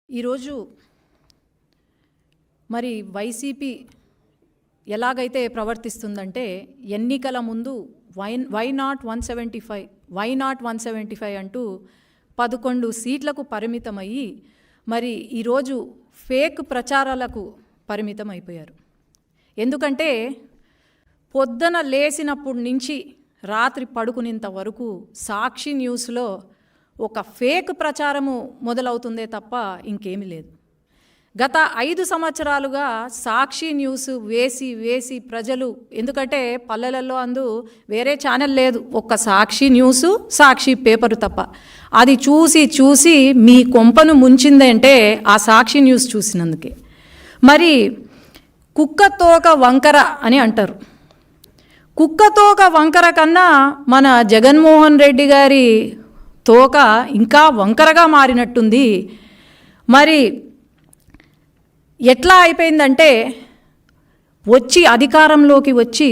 ఈరోజు మరి వైసీపీ ఎలాగైతే ప్రవర్తిస్తుందంటే ఎన్నికల ముందు వై నాట్ 175 అంటూ 11 సీట్లకు పరిమితమయ్యి మరి ఈరోజు ఫేక్ ప్రచారాలకు పరిమితం అయిపోయారు. ఎందుకంటే పొద్దున లేచినప్పటి నుంచి రాత్రి పడుకునేంత వరకు సాక్షి న్యూస్లో ఒక ఫేక్ ప్రచారము మొదలవుతుందే తప్ప ఇంకేమీ లేదు. గత 5 సంవత్సరాలుగా సాక్షి న్యూస్ వేసి ప్రజలు, ఎందుకంటే పల్లెలలో వేరే ఛానల్ లేదు, ఒక్క సాక్షి న్యూసు సాక్షి పేపరు తప్ప, అది చూసి మీ కొంపను ముంచిందంటే ఆ సాక్షి న్యూస్ చూసినందుకే. మరి కుక్కతోక వంకర అని అంటారు. కుక్కతోక వంకర కన్నా మన జగన్మోహన్ రెడ్డి గారి తోక ఇంకా వంకరగా మారినట్టుంది. మరి ఎట్లా అయిపోయిందంటే అధికారంలోకి వచ్చి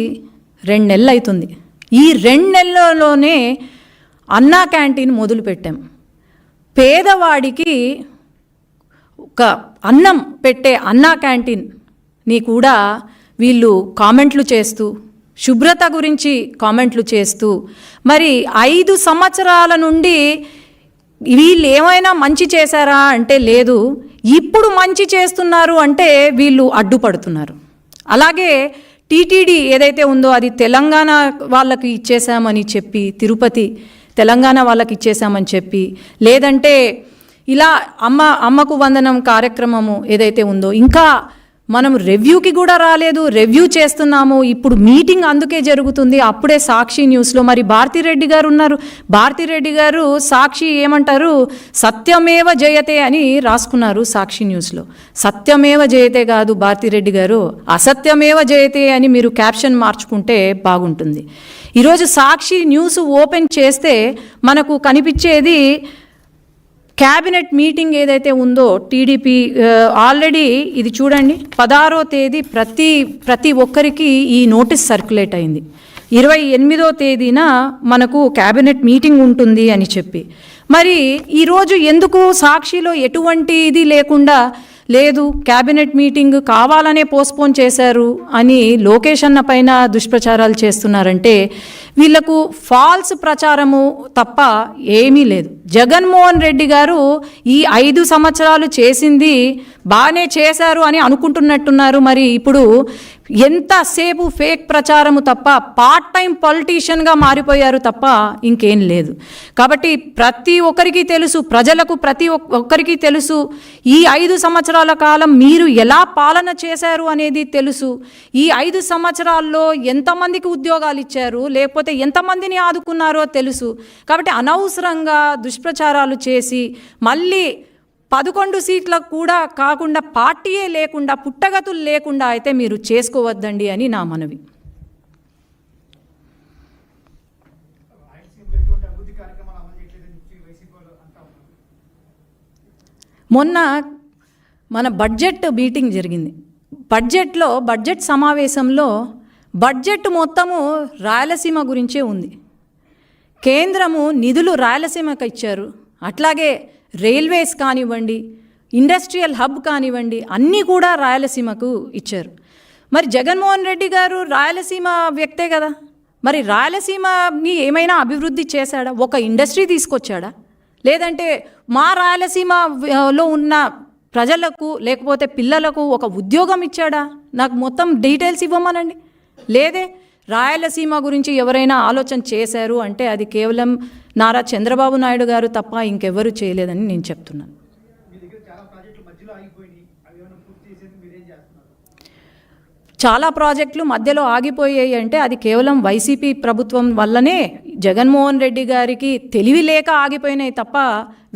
2 నెలలు అవుతుంది. ఈ 2 నెలల్లోనే అన్నా క్యాంటీన్ మొదలుపెట్టాం. పేదవాడికి ఒక అన్నం పెట్టే అన్నా క్యాంటీన్ని కూడా వీళ్ళు కామెంట్లు చేస్తూ, శుభ్రత గురించి కామెంట్లు చేస్తూ, మరి 5 సంవత్సరాల నుండి వీళ్ళు ఏమైనా మంచి చేశారా అంటే లేదు, ఇప్పుడు మంచి చేస్తున్నారు అంటే వీళ్ళు అడ్డుపడుతున్నారు. అలాగే టీటీడీ ఏదైతే ఉందో అది తెలంగాణ వాళ్ళకి ఇచ్చేసామని చెప్పి, తిరుపతి తెలంగాణ వాళ్ళకి ఇచ్చేసామని చెప్పి, లేదంటే ఇలా అమ్మకు వందనం కార్యక్రమము ఏదైతే ఉందో ఇంకా మనం రివ్యూకి కూడా రాలేదు, రివ్యూ చేస్తున్నాము, ఇప్పుడు మీటింగ్ అందుకే జరుగుతుంది. అప్పుడే సాక్షి న్యూస్లో మరి భారతిరెడ్డి గారు ఉన్నారు. భారతిరెడ్డి గారు సాక్షి ఏమంటారు, సత్యమేవ జయతే అని రాసుకున్నారు సాక్షి న్యూస్లో. సత్యమేవ జయతే కాదు భారతిరెడ్డి గారు, అసత్యమేవ జయతే అని మీరు క్యాప్షన్ మార్చుకుంటే బాగుంటుంది. ఈరోజు సాక్షి న్యూస్ ఓపెన్ చేస్తే మనకు కనిపించేది క్యాబినెట్ మీటింగ్ ఏదైతే ఉందో టీడీపీ ఆల్రెడీ ఇది చూడండి, 16వ తేదీ ప్రతి ఒక్కరికి ఈ నోటీస్ సర్క్యులేట్ అయింది. 28వ తేదీన మనకు క్యాబినెట్ మీటింగ్ ఉంటుంది అని చెప్పి, మరి ఈరోజు ఎందుకు సాక్షిలో ఎటువంటి ఇది లేకుండా లేదు, క్యాబినెట్ మీటింగ్ కావాలనే పోస్ట్పోన్ చేశారు అని లోకేష్ అన్న పైన దుష్ప్రచారాలు చేస్తున్నారంటే వీళ్లకు ఫాల్స్ ప్రచారము తప్ప ఏమీ లేదు. జగన్మోహన్ రెడ్డి గారు ఈ 5 సంవత్సరాలు చేసింది బాగానే చేశారు అని అనుకుంటున్నట్టున్నారు. మరి ఇప్పుడు ఎంతసేపు ఫేక్ ప్రచారము తప్ప, పార్ట్ టైం పొలిటీషియన్గా మారిపోయారు తప్ప ఇంకేం లేదు. కాబట్టి ప్రతి ఒక్కరికి తెలుసు, ప్రజలకు ప్రతి ఒక్కరికి తెలుసు, ఈ 5 సంవత్సరాల కాలం మీరు ఎలా పాలన చేశారు అనేది తెలుసు. ఈ 5 సంవత్సరాల్లో ఎంతమందికి ఉద్యోగాలు ఇచ్చారు, లేకపోతే ఎంతమందిని ఆదుకున్నారో తెలుసు. కాబట్టి అనవసరంగా దుష్ప్రచారాలు చేసి మళ్ళీ 11 సీట్లకు కూడా కాకుండా, పార్టీయే లేకుండా, పుట్టగతులు లేకుండా అయితే మీరు చేసుకోవద్దండి అని నా మనవి. మొన్న మన బడ్జెట్ మీటింగ్ జరిగింది. బడ్జెట్ సమావేశంలో బడ్జెట్ మొత్తము రాయలసీమ గురించే ఉంది. కేంద్రము నిధులు రాయలసీమకు ఇచ్చారు. అట్లాగే రైల్వేస్ కానివ్వండి, ఇండస్ట్రియల్ హబ్ కానివ్వండి, అన్నీ కూడా రాయలసీమకు ఇచ్చారు. మరి జగన్మోహన్ రెడ్డి గారు రాయలసీమ వ్యక్తే కదా, మరి రాయలసీమని ఏమైనా అభివృద్ధి చేశాడా? ఒక ఇండస్ట్రీ తీసుకొచ్చాడా? లేదంటే మా రాయలసీమలో ఉన్న ప్రజలకు లేకపోతే పిల్లలకు ఒక ఉద్యోగం ఇచ్చాడా? నాకు మొత్తం డీటెయిల్స్ ఇవ్వమనండి. లేదే. రాయలసీమ గురించి ఎవరైనా ఆలోచన చేశారు అంటే అది కేవలం నారా చంద్రబాబు నాయుడు గారు తప్ప ఇంకెవరు చేయలేదని నేను చెప్తున్నాను. చాలా ప్రాజెక్టులు మధ్యలో ఆగిపోయాయి అంటే అది కేవలం వైసీపీ ప్రభుత్వం వల్లనే, జగన్మోహన్ రెడ్డి గారికి తెలివి లేక ఆగిపోయినాయి తప్ప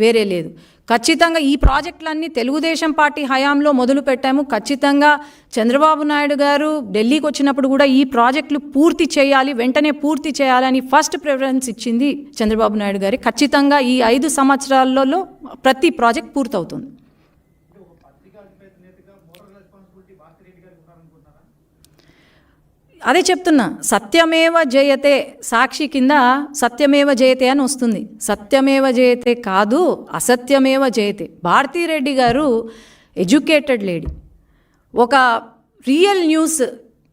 వేరే లేదు. ఖచ్చితంగా ఈ ప్రాజెక్టులన్నీ తెలుగుదేశం పార్టీ హయాంలో మొదలు పెట్టాము. ఖచ్చితంగా చంద్రబాబు నాయుడు గారు ఢిల్లీకి వచ్చినప్పుడు కూడా ఈ ప్రాజెక్టులు పూర్తి చేయాలి, వెంటనే పూర్తి చేయాలని ఫస్ట్ ప్రిఫరెన్స్ ఇచ్చింది చంద్రబాబు నాయుడు గారి. ఖచ్చితంగా ఈ 5 సంవత్సరాలలో ప్రతి ప్రాజెక్ట్ పూర్తవుతుంది. అదే చెప్తున్నా, సత్యమేవ జయతే, సాక్షి కింద సత్యమేవ జయతే అని వస్తుంది. సత్యమేవ జయతే కాదు, అసత్యమేవ జయతే. భారతీరెడ్డి గారు ఎడ్యుకేటెడ్ లేడీ. ఒక రియల్ న్యూస్,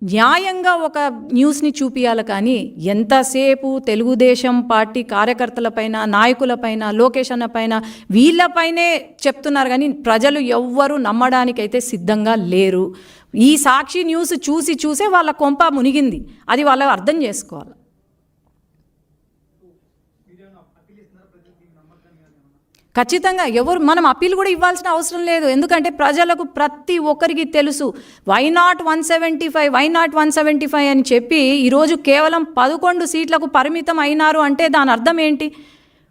న్యాయంగా ఒక న్యూస్ని చూపించాలి. కానీ ఎంతసేపు తెలుగుదేశం పార్టీ కార్యకర్తలపైన, నాయకులపైన, లోకేష్ అన్న పైన, వీళ్ళపైనే చెప్తున్నారు. కానీ ప్రజలు ఎవ్వరూ నమ్మడానికైతే సిద్ధంగా లేరు. ఈ సాక్షి న్యూస్ చూసే వాళ్ళ కొంప మునిగింది. అది వాళ్ళు అర్థం చేసుకోవాలి. ఖచ్చితంగా మనం అప్పీల్ కూడా ఇవ్వాల్సిన అవసరం లేదు. ఎందుకంటే ప్రజలకు ప్రతి ఒక్కరికి తెలుసు. వై నాట్ 175 అని చెప్పి ఈరోజు కేవలం 11 సీట్లకు పరిమితం అయినారు అంటే దాని అర్థం ఏంటి?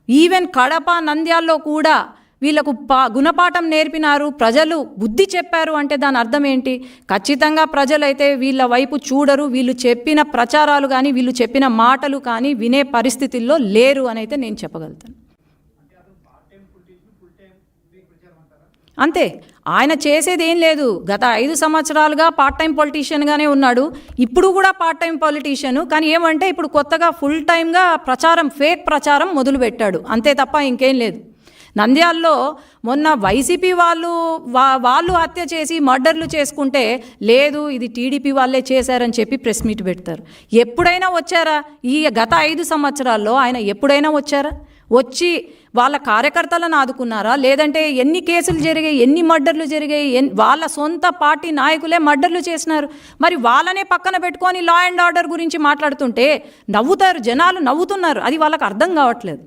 ఈవెన్ కడప, నంద్యాల్లో కూడా వీళ్ళకు గుణపాఠం నేర్పినారు, ప్రజలు బుద్ధి చెప్పారు అంటే దాని అర్థం ఏంటి? ఖచ్చితంగా ప్రజలైతే వీళ్ళ వైపు చూడరు. వీళ్ళు చెప్పిన ప్రచారాలు కానీ, వీళ్ళు చెప్పిన మాటలు కానీ వినే పరిస్థితుల్లో లేరు అని అయితే నేను చెప్పగలుగుతాను. అంతే, ఆయన చేసేది ఏం లేదు. గత 5 సంవత్సరాలుగా పార్ట్ టైం పొలిటీషియన్గానే ఉన్నాడు. ఇప్పుడు కూడా పార్ట్ టైం పొలిటీషియన్. కానీ ఏమంటే ఇప్పుడు కొత్తగా ఫుల్ టైమ్గా ఫేక్ ప్రచారం మొదలుపెట్టాడు. అంతే తప్ప ఇంకేం లేదు. నంద్యాల్లో మొన్న వైసీపీ వాళ్ళు హత్య చేసి మర్డర్లు చేసుకుంటే, లేదు ఇది టీడీపీ వాళ్ళే చేశారని చెప్పి ప్రెస్ మీట్ పెడతారు. ఎప్పుడైనా వచ్చారా? ఈ గత 5 సంవత్సరాల్లో ఆయన ఎప్పుడైనా వచ్చారా? వచ్చి వాళ్ళ కార్యకర్తలను ఆదుకున్నారా? లేదంటే ఎన్ని కేసులు జరిగాయి, ఎన్ని మర్డర్లు జరిగాయి? వాళ్ళ సొంత పార్టీ నాయకులే మర్డర్లు చేసినారు. మరి వాళ్ళనే పక్కన పెట్టుకొని లా అండ్ ఆర్డర్ గురించి మాట్లాడుతుంటే నవ్వుతారు, జనాలు నవ్వుతున్నారు. అది వాళ్ళకి అర్థం కావట్లేదు.